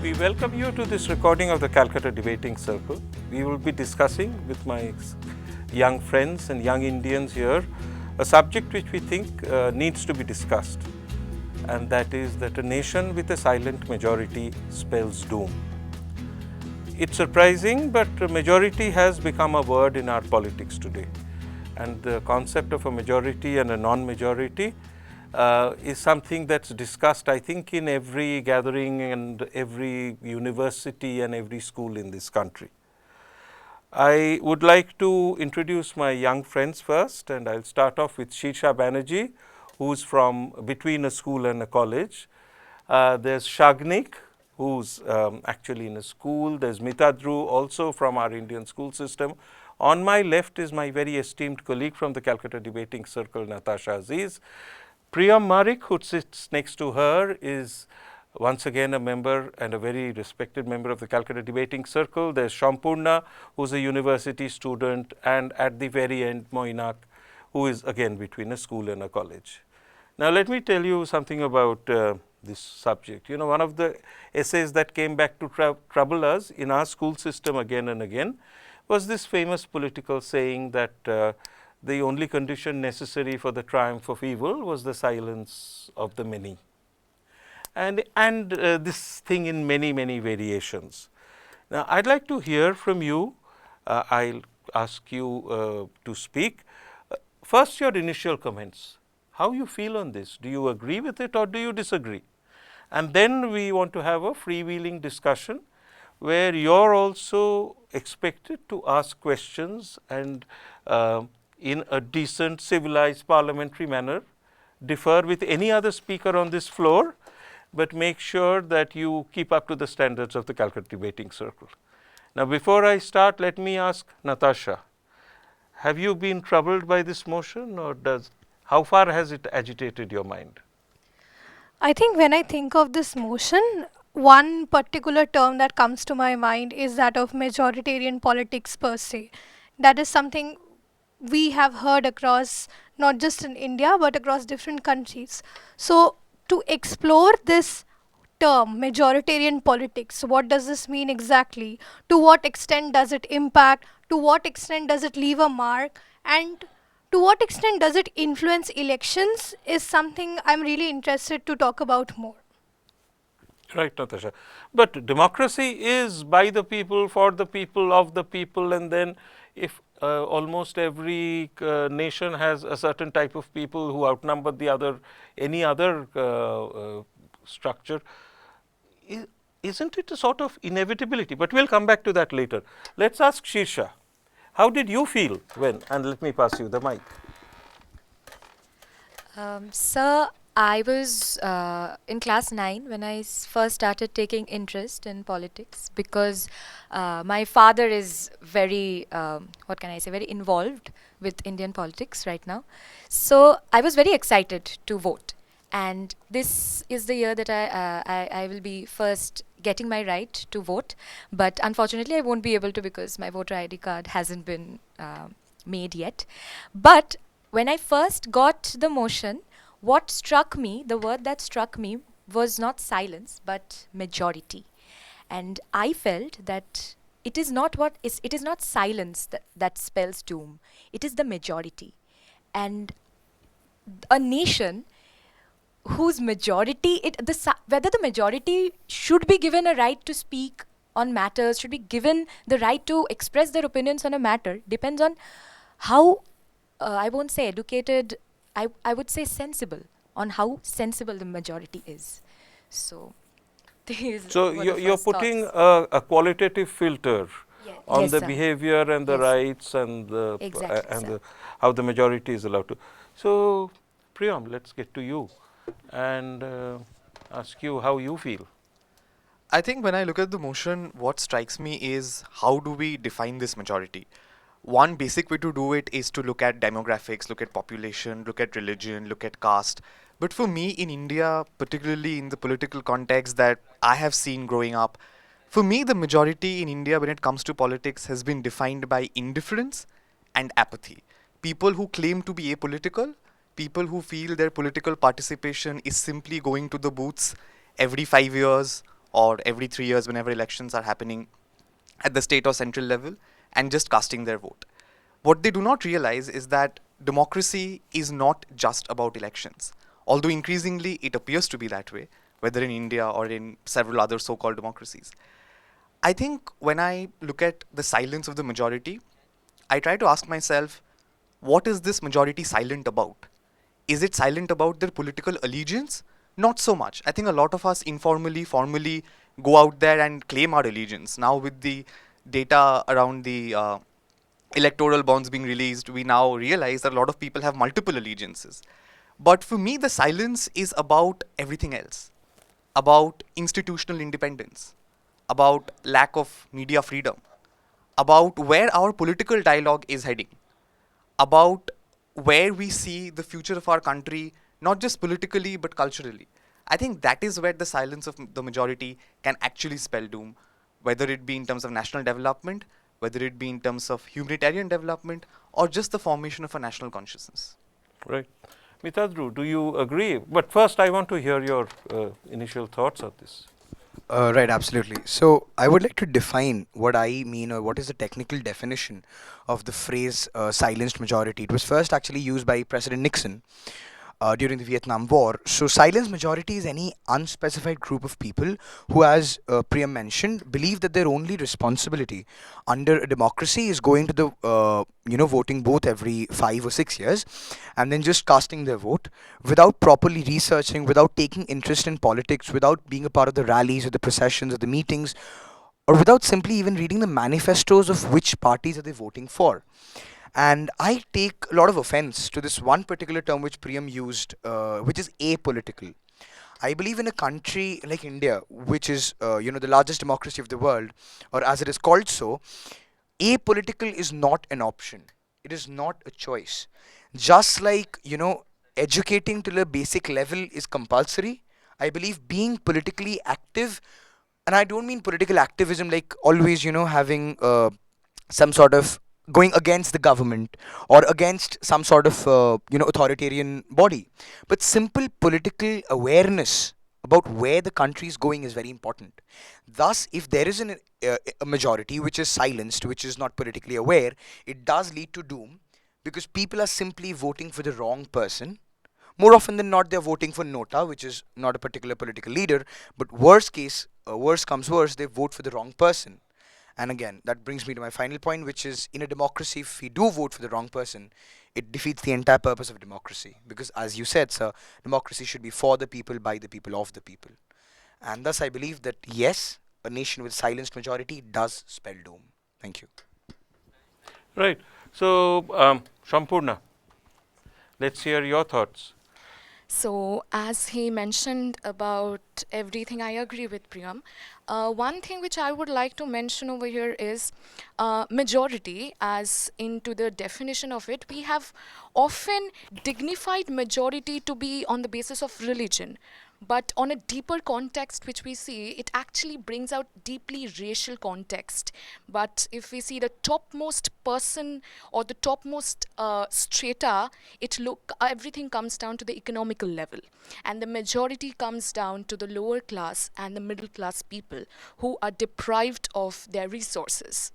We welcome you to this recording of the Calcutta Debating Circle. We will be discussing with my young friends and young Indians here a subject which we think needs to be discussed, and that is that a nation with a silent majority spells doom. It's surprising, but a majority has become a word in our politics today, and the concept of a majority and a non-majority is something that's discussed, I think, in every gathering and every university and every school in this country. I would like to introduce my young friends first, and I'll start off with Shirsha Banerjee, who's from between a school and a college. There's Shagnik, who's actually in a school. There's Mitadru, also from our Indian school system. On my left is my very esteemed colleague from the Calcutta Debating Circle, Natasha Aziz. Priyam Marik, who sits next to her, is once again a member and a very respected member of the Calcutta Debating Circle. There's Shampurna, who's a university student, and at the very end, Moinak, who is again between a school and a college. Now, let me tell you something about this subject. You know, one of the essays that came back to trouble us in our school system again and again was this famous political saying that the only condition necessary for the triumph of evil was the silence of the many. And this thing in many, many variations. Now, I'd like to hear from you. I'll ask you to speak. First, your initial comments. How you feel on this? Do you agree with it or do you disagree? And then we want to have a freewheeling discussion where you're also expected to ask questions and in a decent, civilized, parliamentary manner, differ with any other speaker on this floor, but make sure that you keep up to the standards of the Calcutta Debating Circle. Now, before I start, let me ask Natasha, have you been troubled by this motion, or how far has it agitated your mind? I think when I think of this motion, one particular term that comes to my mind is that of majoritarian politics per se. That is something we have heard across not just in India but across different countries. So, to explore this term, majoritarian politics, what does this mean exactly? To what extent does it impact? To what extent does it leave a mark? And to what extent does it influence elections is something I'm really interested to talk about more. Right, Natasha. But democracy is by the people, for the people, of the people, and then if almost every nation has a certain type of people who outnumber the other, any other structure, isn't it a sort of inevitability? But we'll come back to that later. Let's ask Shirsha. How did you feel when, and let me pass you the mic. Sir, I was in class 9 when I first started taking interest in politics because my father is very, what can I say, very involved with Indian politics right now. So I was very excited to vote. And this is the year that I will be first getting my right to vote. But unfortunately, I won't be able to because my voter ID card hasn't been made yet. But when I first got the motion, what struck me, the word that struck me was not silence, but majority. And I felt that it is not it is not silence that spells doom. It is the majority. And a nation whose majority, whether the majority should be given a right to speak on matters, should be given the right to express their opinions on a matter, depends on how, I won't say educated, I would say sensible, on how sensible the majority is. So, So you're putting a qualitative filter on yes, the sir. behavior and the Yes. rights and the Exactly, sir. how the majority is allowed to. So, Priyam, let's get to you and ask you how you feel. I think when I look at the motion, what strikes me is how do we define this majority? One basic way to do it is to look at demographics, look at population, look at religion, look at caste. But for me in India, particularly in the political context that I have seen growing up, for me the majority in India when it comes to politics has been defined by indifference and apathy. People who claim to be apolitical, people who feel their political participation is simply going to the booths every 5 years or every 3 years whenever elections are happening at the state or central level and just casting their vote. What they do not realize is that democracy is not just about elections, although increasingly it appears to be that way, whether in India or in several other so called democracies. I think when I look at the silence of the majority, I try to ask myself, what is this majority silent about? Is it silent about their political allegiance? Not so much. I think a lot of us informally, formally go out there and claim our allegiance. Now, with the data around the electoral bonds being released, we now realize that a lot of people have multiple allegiances. But for me, the silence is about everything else, about institutional independence, about lack of media freedom, about where our political dialogue is heading, about where we see the future of our country, not just politically but culturally. I think that is where the silence of the majority can actually spell doom, whether it be in terms of national development, whether it be in terms of humanitarian development, or just the formation of a national consciousness. Right. Mitadru, do you agree? But first, I want to hear your initial thoughts on this. Right, absolutely. So I would like to define what I mean, or what is the technical definition of the phrase silenced majority. It was first actually used by President Nixon during the Vietnam War. So silenced majority is any unspecified group of people who, as Priyam mentioned, believe that their only responsibility under a democracy is going to the voting booth every 5 or 6 years and then just casting their vote without properly researching, without taking interest in politics, without being a part of the rallies or the processions or the meetings, or without simply even reading the manifestos of which parties are they voting for. And I take a lot of offense to this one particular term which Priyam used, which is apolitical. I believe in a country like India, which is the largest democracy of the world, or as it is called so, apolitical is not an option. It is not a choice. Just like educating till a basic level is compulsory, I believe being politically active, and I don't mean political activism like always having some sort of going against the government or against some sort of authoritarian body, but simple political awareness about where the country is going is very important. Thus, if there is a majority which is silenced, which is not politically aware, it does lead to doom, because people are simply voting for the wrong person. More often than not, they're voting for Nota, which is not a particular political leader, but worse comes worse, they vote for the wrong person. And again, that brings me to my final point, which is, in a democracy, if we do vote for the wrong person, it defeats the entire purpose of democracy. Because as you said, sir, democracy should be for the people, by the people, of the people. And thus I believe that yes, a nation with silenced majority does spell doom. Thank you. Right. So, Shampurna, let's hear your thoughts. So, as he mentioned about everything, I agree with Priyam. One thing which I would like to mention over here is majority, as into the definition of it. We have often dignified majority to be on the basis of religion. But on a deeper context, which we see, it actually brings out deeply racial context. But if we see the topmost person or the topmost strata, everything comes down to the economical level, and the majority comes down to the lower class and the middle class people who are deprived of their resources.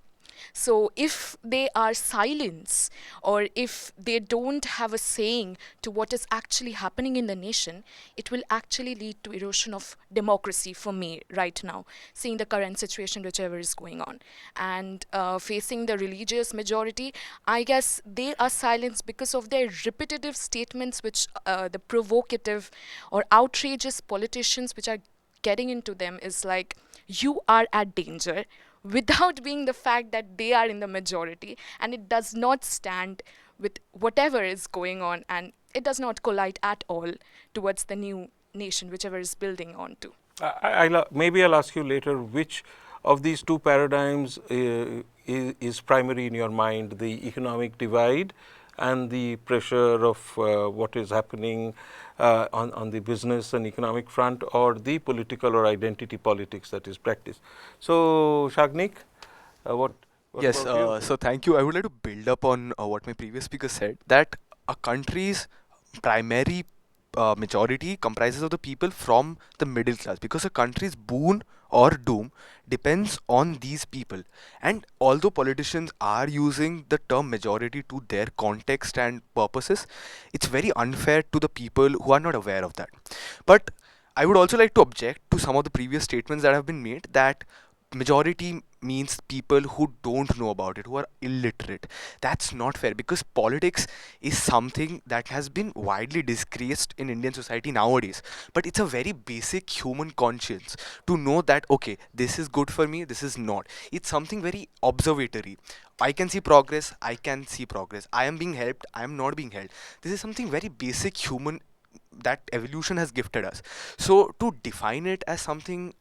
So if they are silenced, or if they don't have a saying to what is actually happening in the nation, it will actually lead to erosion of democracy for me right now, seeing the current situation, whichever is going on. And facing the religious majority, I guess they are silenced because of their repetitive statements, which the provocative or outrageous politicians which are getting into them is like, you are at danger, without being the fact that they are in the majority, and it does not stand with whatever is going on, and it does not collide at all towards the new nation whichever is building onto. Maybe I'll ask you later which of these two paradigms is primary in your mind, the economic divide and the pressure of what is happening on the business and economic front, or the political or identity politics that is practiced. So, Shagnik, what Yes, about you? so thank you. I would like to build up on what my previous speaker said, that a country's primary majority comprises of the people from the middle class, because a country's boon or doom depends on these people. And although politicians are using the term majority to their context and purposes, it's very unfair to the people who are not aware of that. But I would also like to object to some of the previous statements that have been made, that majority means people who don't know about it, who are illiterate. That's not fair, because politics is something that has been widely disgraced in Indian society nowadays. But it's a very basic human conscience to know that, okay, this is good for me, this is not. It's something very observatory. I can see progress, I can see progress. I am being helped, I am not being helped. This is something very basic human that evolution has gifted us. So to define it as something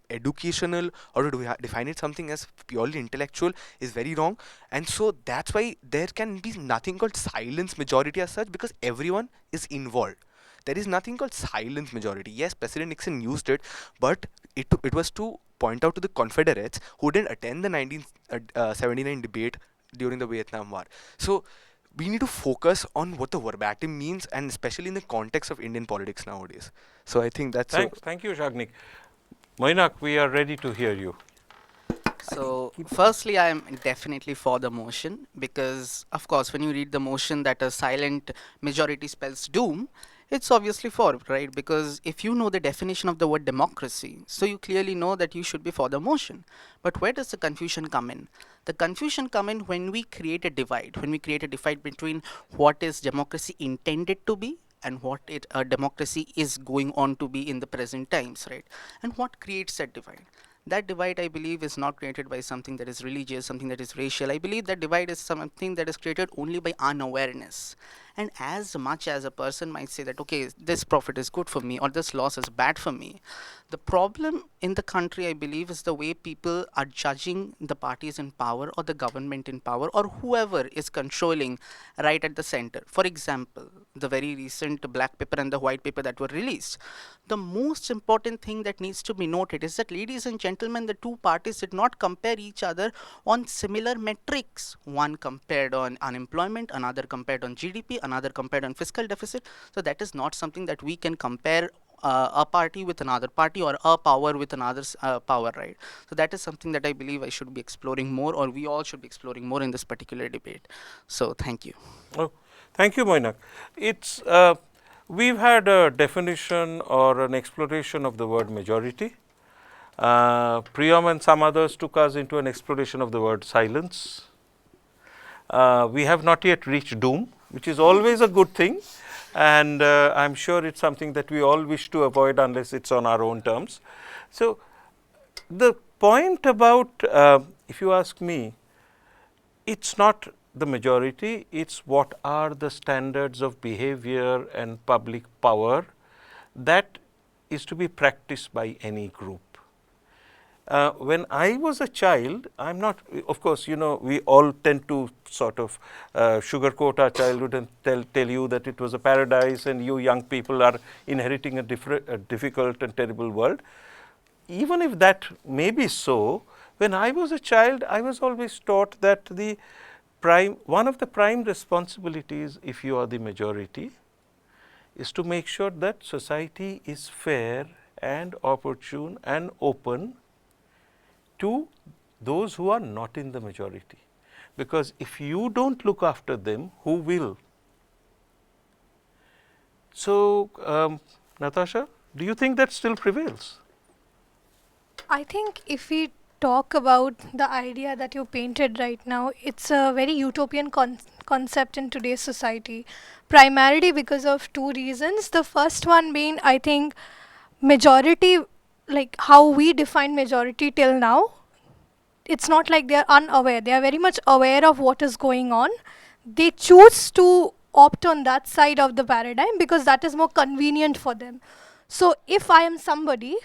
educational, or to define it something as purely intellectual, is very wrong. And so that's why there can be nothing called silence majority as such, because everyone is involved. There is nothing called silence majority. Yes, President Nixon used it, but it was to point out to the Confederates who didn't attend the 1979 debate during the Vietnam War. So we need to focus on what the verbatim means, and especially in the context of Indian politics nowadays. So I think that's Thank you, Shagnik. Moinak, we are ready to hear you. So, firstly, I am definitely for the motion because, of course, when you read the motion that a silent majority spells doom, it's obviously for, right? Because if you know the definition of the word democracy, so you clearly know that you should be for the motion. But where does the confusion come in? The confusion come in when we create a divide, between what is democracy intended to be and what a democracy is going on to be in the present times, right? And what creates that divide? That divide, I believe, is not created by something that is religious, something that is racial. I believe that divide is something that is created only by unawareness. And as much as a person might say that, okay, this profit is good for me or this loss is bad for me, the problem in the country, I believe, is the way people are judging the parties in power or the government in power or whoever is controlling right at the center. For example, the very recent black paper and the white paper that were released. The most important thing that needs to be noted is that, ladies and gentlemen, the two parties did not compare each other on similar metrics. One compared on unemployment, another compared on GDP, another compared on fiscal deficit. So that is not something that we can compare a party with another party or a power with another's power, right? So that is something that I believe I should be exploring more, or we all should be exploring more in this particular debate. So thank you. Oh, thank you, Moinak. It's we've had a definition or an exploration of the word majority. Priyam and some others took us into an exploration of the word silence. We have not yet reached doom, which is always a good thing, and I'm sure it's something that we all wish to avoid unless it's on our own terms. So, the point about, if you ask me, it's not the majority, it's what are the standards of behavior and public power that is to be practiced by any group. When I was a child, I'm not, of course, you know, we all tend to sort of sugarcoat our childhood and tell you that it was a paradise and you young people are inheriting a difficult and terrible world. Even if that may be so, when I was a child, I was always taught that one of the prime responsibilities, if you are the majority, is to make sure that society is fair and opportune and open to those who are not in the majority. Because if you don't look after them, who will? So, Natasha, do you think that still prevails? I think if we talk about the idea that you painted right now, it's a very utopian concept in today's society, primarily because of two reasons. The first one being, I think, majority, like how we define majority till now, it's not like they're unaware. They are very much aware of what is going on. They choose to opt on that side of the paradigm because that is more convenient for them. So if I am somebody,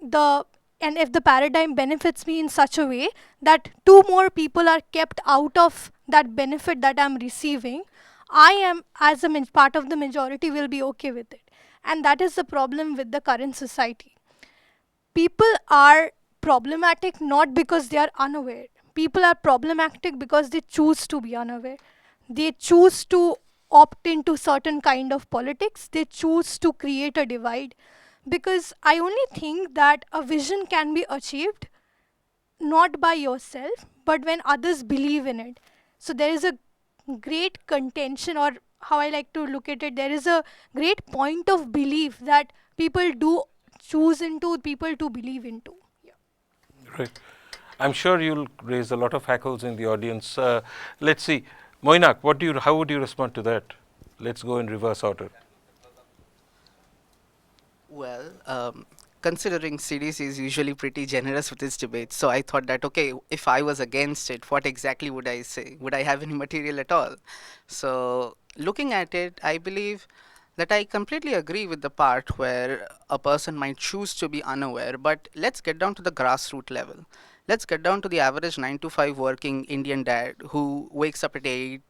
and if the paradigm benefits me in such a way that two more people are kept out of that benefit that I'm receiving, I am, as a part of the majority, will be okay with it. And that is the problem with the current society. People are problematic not because they are unaware. People are problematic because they choose to be unaware. They choose to opt into certain kind of politics. They choose to create a divide, because I only think that a vision can be achieved not by yourself but when others believe in it. So there is a great contention, or how I like to look at it, there is a great point of belief that people do choose into, people to believe into. Right. I'm sure you'll raise a lot of hackles in the audience. Let's see. Moinak, how would you respond to that? Let's go in reverse order. Well, considering CDC is usually pretty generous with its debates, so I thought that, okay, if I was against it, what exactly would I say? Would I have any material at all? So, looking at it, I believe that I completely agree with the part where a person might choose to be unaware, but let's get down to the grassroots level. Let's get down to the average 9 to 5 working Indian dad who wakes up at 8,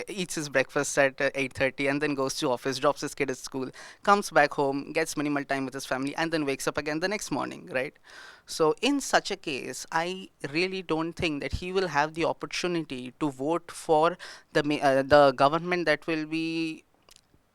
eats his breakfast at 8:30, and then goes to office, drops his kid at school, comes back home, gets minimal time with his family, and then wakes up again the next morning, right? So in such a case, I really don't think that he will have the opportunity to vote for the government that will be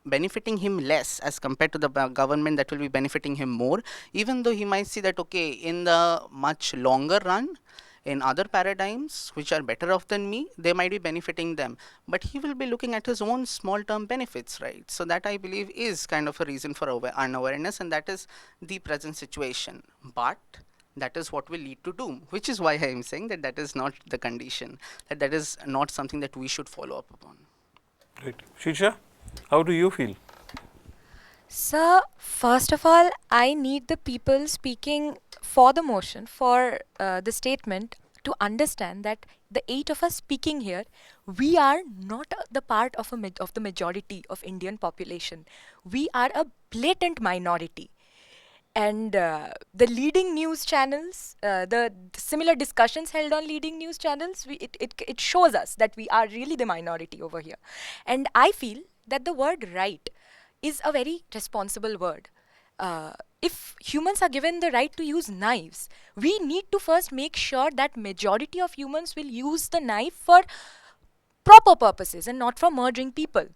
benefiting him less as compared to the government that will be benefiting him more, even though he might see that, okay, in the much longer run, in other paradigms which are better off than me, they might be benefiting them, but he will be looking at his own small term benefits, right? So that, I believe, is kind of a reason for unawareness, and that is the present situation. But that is what will lead to doom, which is why I am saying that that is not the condition, that is not something that we should follow up upon. Right. Shisha, how do you feel? Sir, first of all, I need the people speaking for the motion, for the statement, to understand that the 8 of us speaking here, we are not the part of of the majority of Indian population. We are a blatant minority. And the leading news channels, the similar discussions held on leading news channels, it shows us that we are really the minority over here. And I feel that the word right is a very responsible word. If humans are given the right to use knives, we need to first make sure that majority of humans will use the knife for proper purposes and not for murdering people.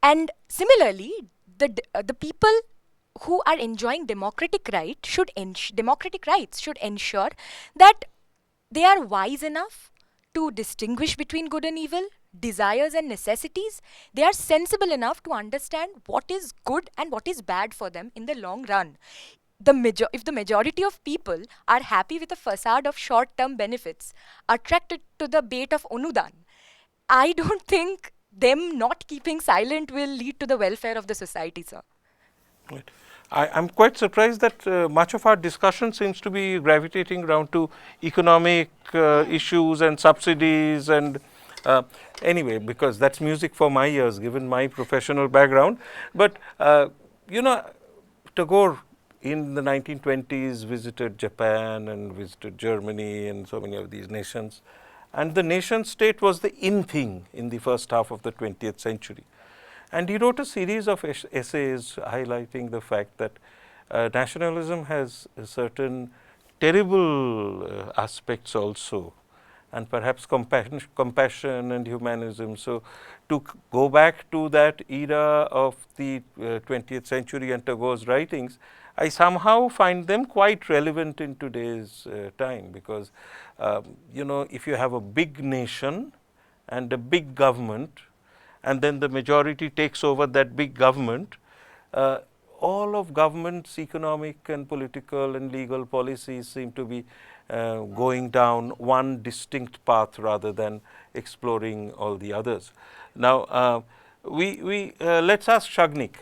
And similarly, the people who are enjoying democratic rights should ensure that they are wise enough to distinguish between good and evil, desires and necessities. They are sensible enough to understand what is good and what is bad for them in the long run. If the majority of people are happy with the facade of short-term benefits, attracted to the bait of Onudan, I don't think them not keeping silent will lead to the welfare of the society, sir. Right. I'm quite surprised that much of our discussion seems to be gravitating around to economic issues and subsidies and anyway, because that's music for my ears given my professional background. But you know, Tagore in the 1920s visited Japan and visited Germany and so many of these nations, and the nation state was the in thing in the first half of the 20th century. And he wrote a series of essays highlighting the fact that nationalism has certain terrible aspects also, and perhaps compassion and humanism. So, to go back to that era of the 20th century and Tagore's writings, I somehow find them quite relevant in today's time, because you know, if you have a big nation and a big government, and then the majority takes over that big government, all of government's economic and political and legal policies seem to be going down one distinct path rather than exploring all the others. Now, let's ask Shagnik.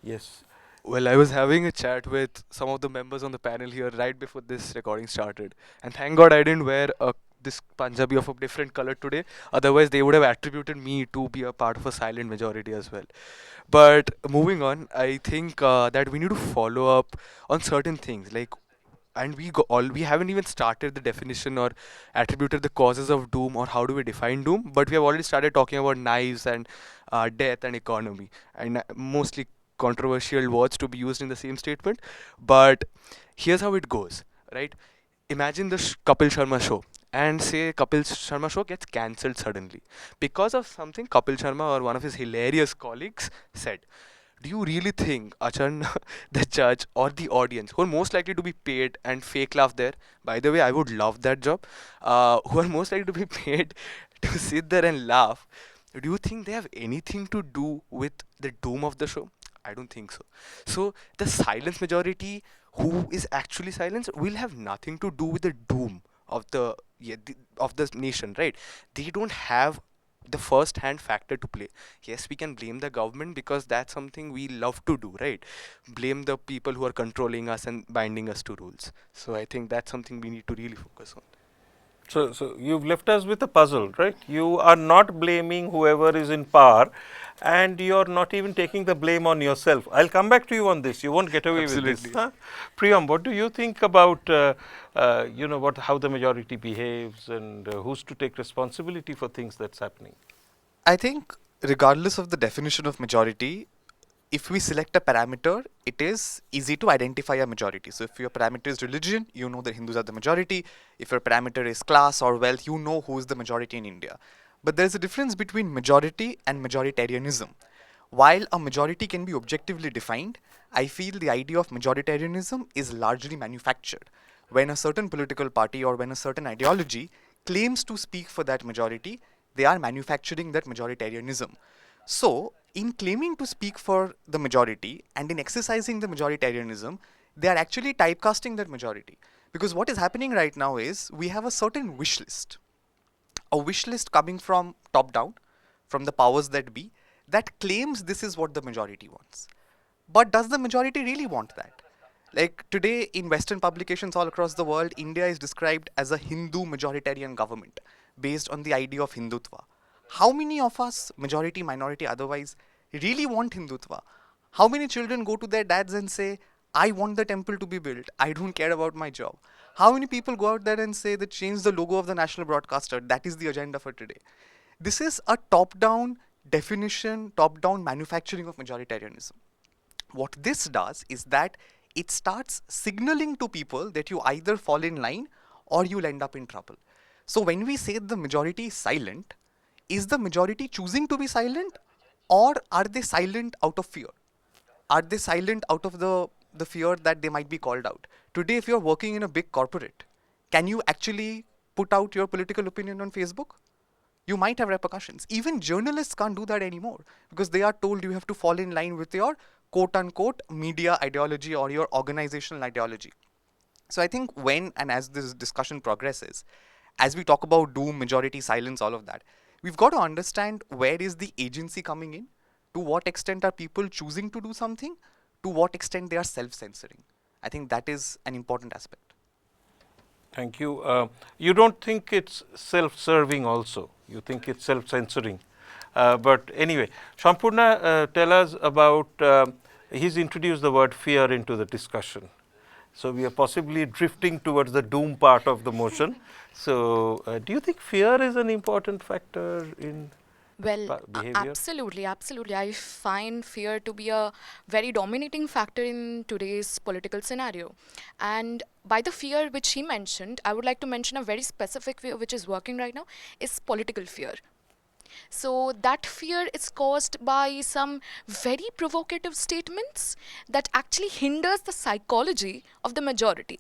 Yes. Well, I was having a chat with some of the members on the panel here right before this recording started, and thank God I didn't wear this Punjabi of a different color today. Otherwise, they would have attributed me to be a part of a silent majority as well. But moving on, I think that we need to follow up on certain things, like, and we haven't even started the definition or attributed the causes of doom or how do we define doom, but we have already started talking about knives and death and economy, and mostly controversial words to be used in the same statement. But here's how it goes, right? imagine the Kapil Sharma show, and say Kapil Sharma show gets cancelled suddenly because of something Kapil Sharma or one of his hilarious colleagues said. Do you really think Achan, the judge or the audience, who are most likely to be paid and fake laugh there? By the way, I would love that job. Who are most likely to be paid to sit there and laugh? Do you think they have anything to do with the doom of the show? I don't think so. So the silent majority, who is actually silenced, will have nothing to do with the doom of of the nation, right? They don't have the first hand factor to play. Yes, we can blame the government because that's something we love to do, right? Blame the people who are controlling us and binding us to rules. So I think that's something we need to really focus on. So you've left us with a puzzle, right? You are not blaming whoever is in power, and you're not even taking the blame on yourself. I'll come back to you on this. You won't get away with this. Absolutely. Huh? Priyam, what do you think about how the majority behaves, and who's to take responsibility for things that's happening? I think, regardless of the definition of majority, if we select a parameter, it is easy to identify a majority. So if your parameter is religion, you know that Hindus are the majority. If your parameter is class or wealth, you know who is the majority in India. But there is a difference between majority and majoritarianism. While a majority can be objectively defined, I feel the idea of majoritarianism is largely manufactured. When a certain political party or when a certain ideology claims to speak for that majority, they are manufacturing that majoritarianism. So, in claiming to speak for the majority and in exercising the majoritarianism, they are actually typecasting that majority. Because what is happening right now is we have a certain wish list. A wish list coming from top down, from the powers that be, that claims this is what the majority wants. But does the majority really want that? Like today in Western publications all across the world, India is described as a Hindu majoritarian government based on the idea of Hindutva. How many of us, majority, minority, otherwise, really want Hindutva? How many children go to their dads and say, I want the temple to be built, I don't care about my job? How many people go out there and say that change the logo of the national broadcaster, that is the agenda for today? This is a top-down definition, top-down manufacturing of majoritarianism. What this does is that it starts signaling to people that you either fall in line or you'll end up in trouble. So when we say the majority is silent, is the majority choosing to be silent, or are they silent out of fear? Are they silent out of the fear that they might be called out? Today, if you're working in a big corporate, can you actually put out your political opinion on Facebook? You might have repercussions. Even journalists can't do that anymore because they are told you have to fall in line with your quote unquote media ideology or your organizational ideology. So I think when and as this discussion progresses, as we talk about doom, majority, silence, all of that, we've got to understand where is the agency coming in, to what extent are people choosing to do something, to what extent they are self-censoring. I think that is an important aspect. Thank you. You don't think it's self-serving also. You think it's self-censoring. But anyway, Shampurna, tell us about, he's introduced the word fear into the discussion. So we are possibly drifting towards the doom part of the motion. So do you think fear is an important factor in behavior? Absolutely. I find fear to be a very dominating factor in today's political scenario. And by the fear which he mentioned, I would like to mention a very specific fear which is working right now is political fear. So that fear is caused by some very provocative statements that actually hinders the psychology of the majority.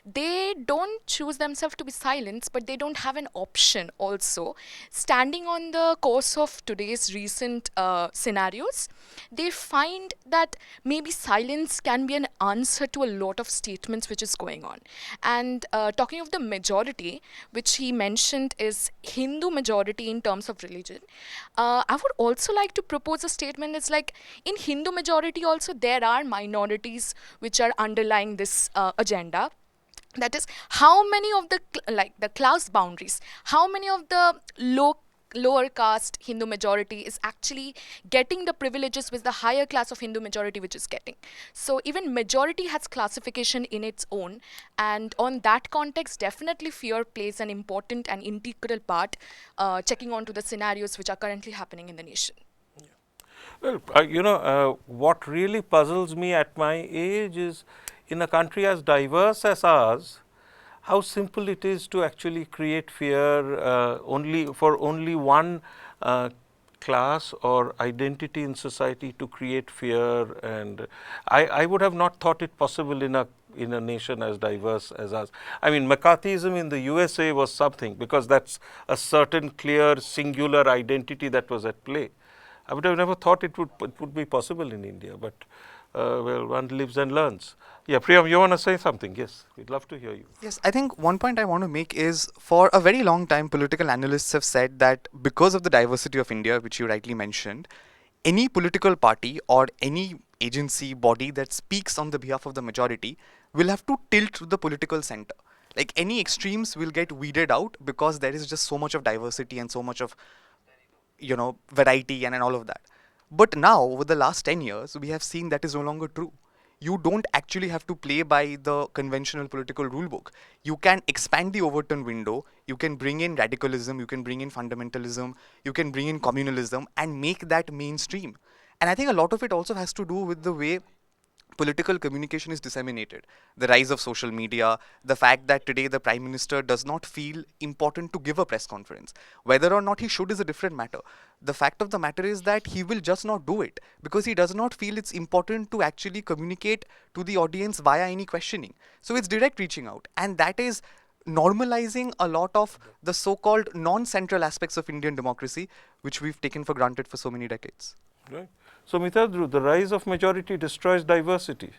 They don't choose themselves to be silenced, but they don't have an option also. Standing on the course of today's recent scenarios, they find that maybe silence can be an answer to a lot of statements which is going on. And talking of the majority, which he mentioned is Hindu majority in terms of religion, I would also like to propose a statement. It's like in Hindu majority also there are minorities which are underlying this agenda. That is, how many of the class boundaries, how many of the lower caste Hindu majority is actually getting the privileges which the higher class of Hindu majority which is getting. So even majority has classification in its own, and on that context definitely fear plays an important and integral part, checking on to the scenarios which are currently happening in the nation. Well, what really puzzles me at my age is, in a country as diverse as ours, how simple it is to actually create fear only one class or identity in society to create fear. And I would have not thought it possible in a nation as diverse as us. I mean, McCarthyism in the USA was something, because that's a certain clear singular identity that was at play. I would have never thought it would be possible in India, but well, one lives and learns. Yeah, Priyam, you want to say something? Yes, we'd love to hear you. Yes, I think one point I want to make is, for a very long time, political analysts have said that because of the diversity of India, which you rightly mentioned, any political party or any agency, body that speaks on the behalf of the majority will have to tilt to the political center. Like, any extremes will get weeded out because there is just so much of diversity and so much of, variety and all of that. But now, over the last 10 years, we have seen that is no longer true. You don't actually have to play by the conventional political rulebook. You can expand the Overton window, you can bring in radicalism, you can bring in fundamentalism, you can bring in communalism and make that mainstream. And I think a lot of it also has to do with the way political communication is disseminated. The rise of social media, the fact that today the Prime Minister does not feel important to give a press conference. Whether or not he should is a different matter. The fact of the matter is that he will just not do it because he does not feel it's important to actually communicate to the audience via any questioning. So it's direct reaching out, and that is normalizing a lot of the so-called non-central aspects of Indian democracy, which we've taken for granted for so many decades. Right. So, Mitadru, the rise of majority destroys diversity.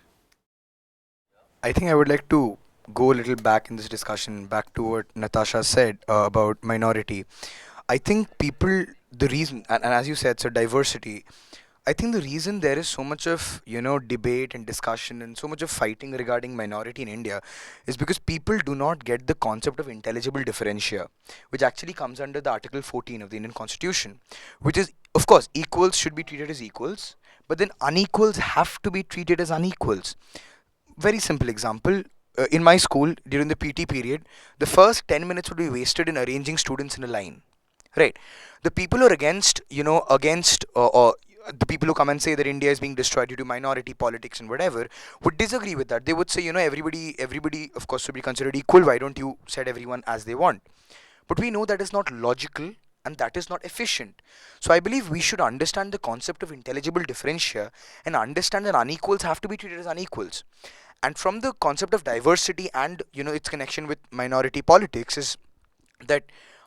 I think I would like to go a little back in this discussion, back to what Natasha said about minority. I think people, the reason, and as you said, so diversity, I think the reason there is so much of, debate and discussion and so much of fighting regarding minority in India is because people do not get the concept of intelligible differentia, which actually comes under the Article 14 of the Indian Constitution, which is, of course, equals should be treated as equals, but then unequals have to be treated as unequals. Very simple example. In my school, during the PT period, the first 10 minutes would be wasted in arranging students in a line. Right. The people who are against, or the people who come and say that India is being destroyed due to minority politics and whatever, would disagree with that. They would say, everybody, of course, should be considered equal. Why don't you set everyone as they want? But we know that is not logical and that is not efficient. So I believe we should understand the concept of intelligible differentia and understand that unequals have to be treated as unequals. And from the concept of diversity and, its connection with minority politics is that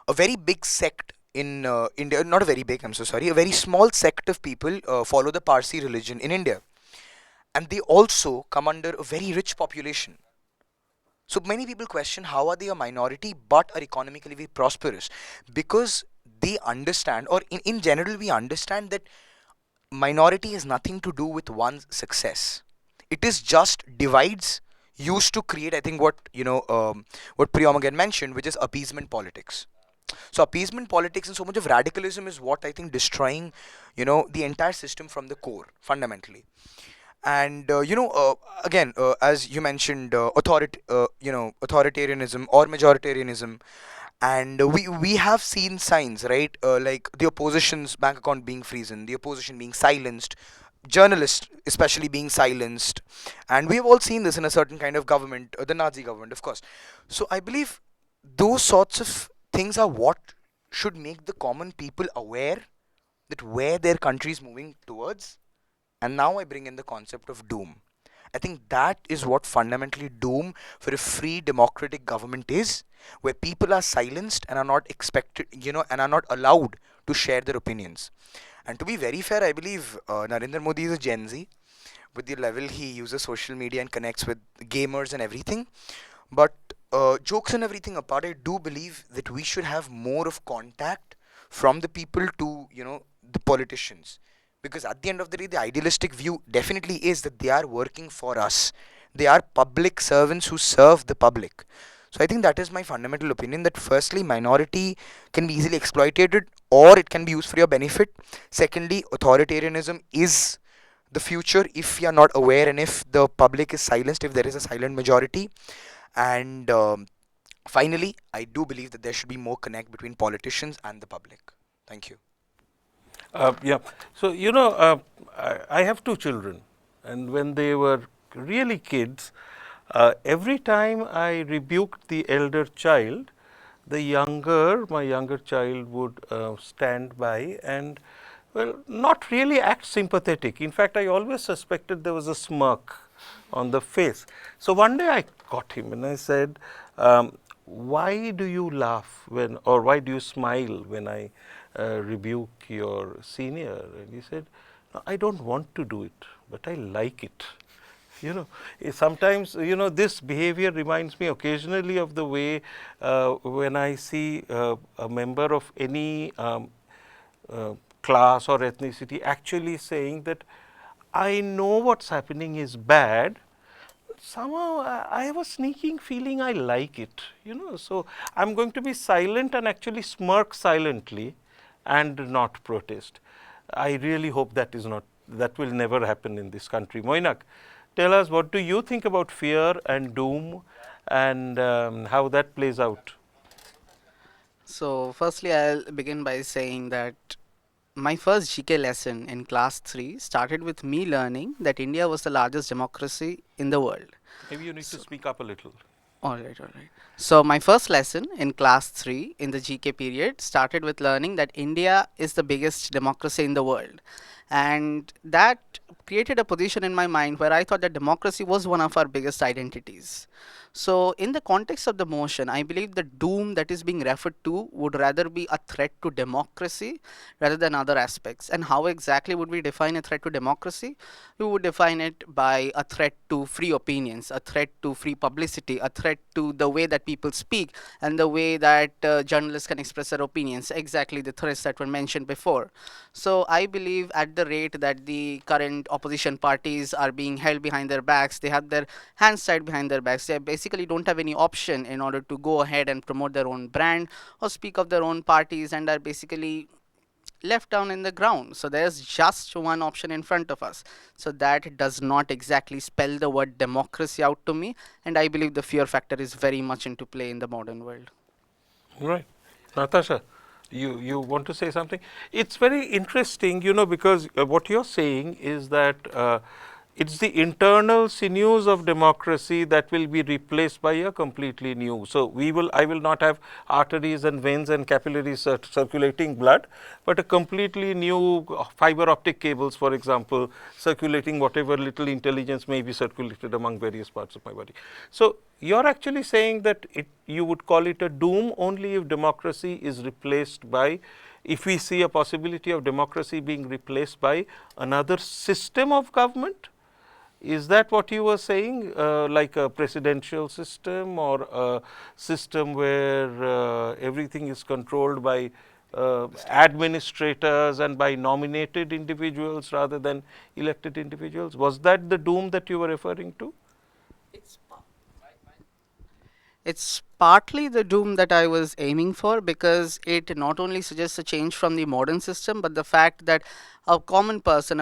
a very big sect in India, not a very big, I'm so sorry, a very small sect of people follow the Parsi religion in India. And they also come under a very rich population. So many people question how are they a minority but are economically very prosperous? Because they understand, or in general we understand that minority has nothing to do with one's success. It is just divides used to create, I think, what Priyam again mentioned, which is appeasement politics. So appeasement politics and so much of radicalism is what I think destroying, the entire system from the core, fundamentally. And again, as you mentioned, authoritarianism or majoritarianism, and we have seen signs, right? Like the opposition's bank account being frozen, the opposition being silenced, journalists especially being silenced, and we have all seen this in a certain kind of government, the Nazi government, of course. So I believe those sorts of things are what should make the common people aware that where their country is moving towards. And now I bring in the concept of doom. I think that is what fundamentally doom for a free democratic government is, where people are silenced and are not expected, and are not allowed to share their opinions. And to be very fair, I believe Narendra Modi is a Gen Z. With the level he uses social media and connects with gamers and everything. But jokes and everything apart, I do believe that we should have more of contact from the people to, the politicians. Because at the end of the day, the idealistic view definitely is that they are working for us. They are public servants who serve the public. So I think that is my fundamental opinion, that firstly, minority can be easily exploited or it can be used for your benefit. Secondly, authoritarianism is the future if you are not aware and if the public is silenced, if there is a silent majority. And finally, I do believe that there should be more connect between politicians and the public. Thank you. Yeah. So, I have two children, and when they were really kids, Every time I rebuked the elder child, my younger child would stand by and, well, not really act sympathetic. In fact, I always suspected there was a smirk on the face. So one day I caught him and I said, why do you laugh when, or why do you smile when I rebuke your senior? And he said, "No, I don't want to do it, but I like it." You know, sometimes, this behavior reminds me occasionally of the way when I see a member of any class or ethnicity actually saying that I know what's happening is bad, somehow I have a sneaking feeling I like it, so I'm going to be silent and actually smirk silently and not protest. I really hope that will never happen in this country. Moinak, tell us, what do you think about fear and doom and how that plays out? So, firstly, I'll begin by saying that my first GK lesson in class 3 started with me learning that India was the largest democracy in the world. Maybe you need to speak up a little. Alright. So, my first lesson in class 3 in the GK period started with learning that India is the biggest democracy in the world. And that created a position in my mind where I thought that democracy was one of our biggest identities. So, in the context of the motion, I believe the doom that is being referred to would rather be a threat to democracy rather than other aspects. And how exactly would we define a threat to democracy? We would define it by a threat to free opinions, a threat to free publicity, a threat to the way that people speak and the way that journalists can express their opinions, exactly the threats that were mentioned before. So I believe at the rate that the current opposition parties are being held behind their backs, they have their hands tied behind their backs, they basically don't have any option in order to go ahead and promote their own brand or speak of their own parties, and are basically left down in the ground. So there's just one option in front of us. So that does not exactly spell the word democracy out to me, and I believe the fear factor is very much into play in the modern world. Right. Natasha, you want to say something? It's very interesting, because what you're saying is that it's the internal sinews of democracy that will be replaced by a completely new. So I will not have arteries and veins and capillaries circulating blood, but a completely new fiber optic cables, for example, circulating whatever little intelligence may be circulated among various parts of my body. So you're actually saying that you would call it a doom only if democracy is replaced by, if we see a possibility of democracy being replaced by another system of government. Is that what you were saying, like a presidential system or a system where everything is controlled by administrators and by nominated individuals rather than elected individuals? Was that the doom that you were referring to? It's partly the doom that I was aiming for, because it not only suggests a change from the modern system, but the fact that a common person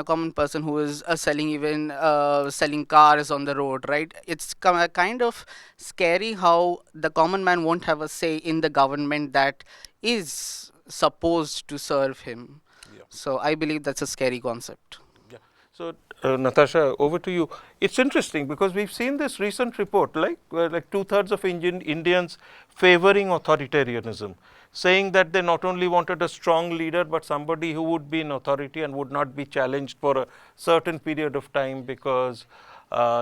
who is selling cars on the road, right? It's kind of scary how the common man won't have a say in the government that is supposed to serve him. Yeah. So I believe that's a scary concept. Yeah. So Natasha, over to you. It's interesting because we've seen this recent report, like 2/3 of Indians favoring authoritarianism, saying that they not only wanted a strong leader, but somebody who would be in authority and would not be challenged for a certain period of time because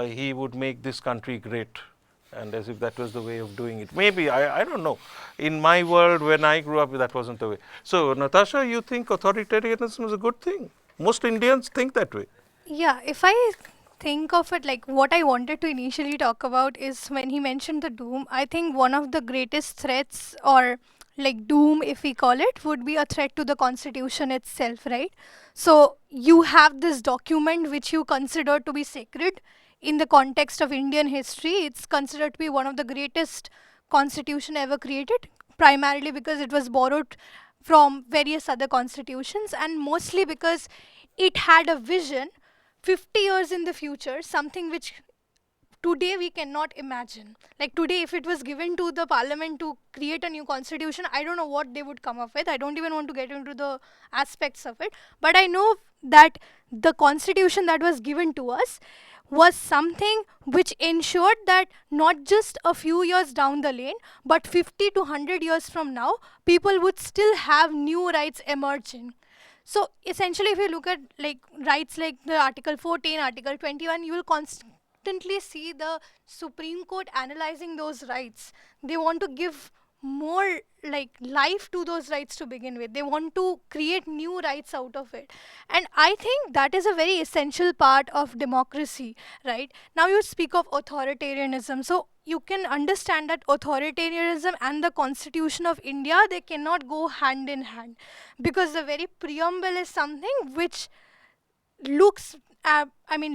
he would make this country great. And as if that was the way of doing it. Maybe, I don't know. In my world, when I grew up, that wasn't the way. So, Natasha, you think authoritarianism is a good thing? Most Indians think that way. Yeah, if I think of it, like what I wanted to initially talk about is when he mentioned the doom, I think one of the greatest threats, or like doom if we call it, would be a threat to the constitution itself, right? So you have this document which you consider to be sacred in the context of Indian history. It's considered to be one of the greatest constitution ever created, primarily because it was borrowed from various other constitutions, and mostly because it had a vision 50 years in the future, something which today we cannot imagine. Like today, if it was given to the parliament to create a new constitution, I don't know what they would come up with. I don't even want to get into the aspects of it, but I know that the constitution that was given to us was something which ensured that not just a few years down the lane, but 50 to 100 years from now, people would still have new rights emerging. So essentially, if you look at like rights like the Article 14, Article 21, you will constantly see the Supreme Court analyzing those rights. They want to give more like life to those rights to begin with. They want to create new rights out of it. And I think that is a very essential part of democracy, right? Now you speak of authoritarianism. So you can understand that authoritarianism and the Constitution of India, they cannot go hand in hand, because the very preamble is something which looks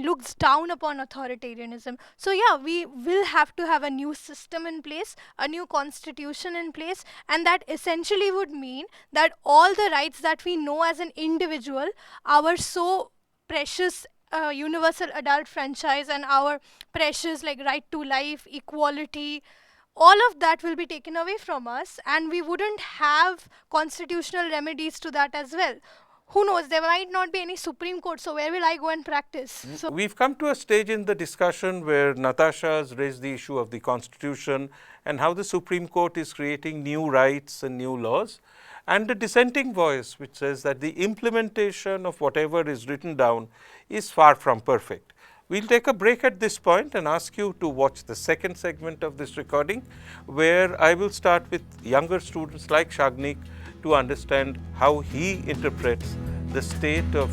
looks down upon authoritarianism. So yeah, we will have to have a new system in place, a new constitution in place, and that essentially would mean that all the rights that we know as an individual, our so precious universal adult franchise, and our precious like right to life, equality, all of that will be taken away from us, and we wouldn't have constitutional remedies to that as well. Who knows, there might not be any Supreme Court, so where will I go and practice? So We've come to a stage in the discussion where Natasha has raised the issue of the Constitution and how the Supreme Court is creating new rights and new laws, and a dissenting voice which says that the implementation of whatever is written down is far from perfect. We'll take a break at this point and ask you to watch the second segment of this recording, where I will start with younger students like Shagnik to understand how he interprets the state of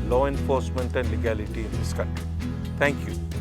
law enforcement and legality in this country. Thank you.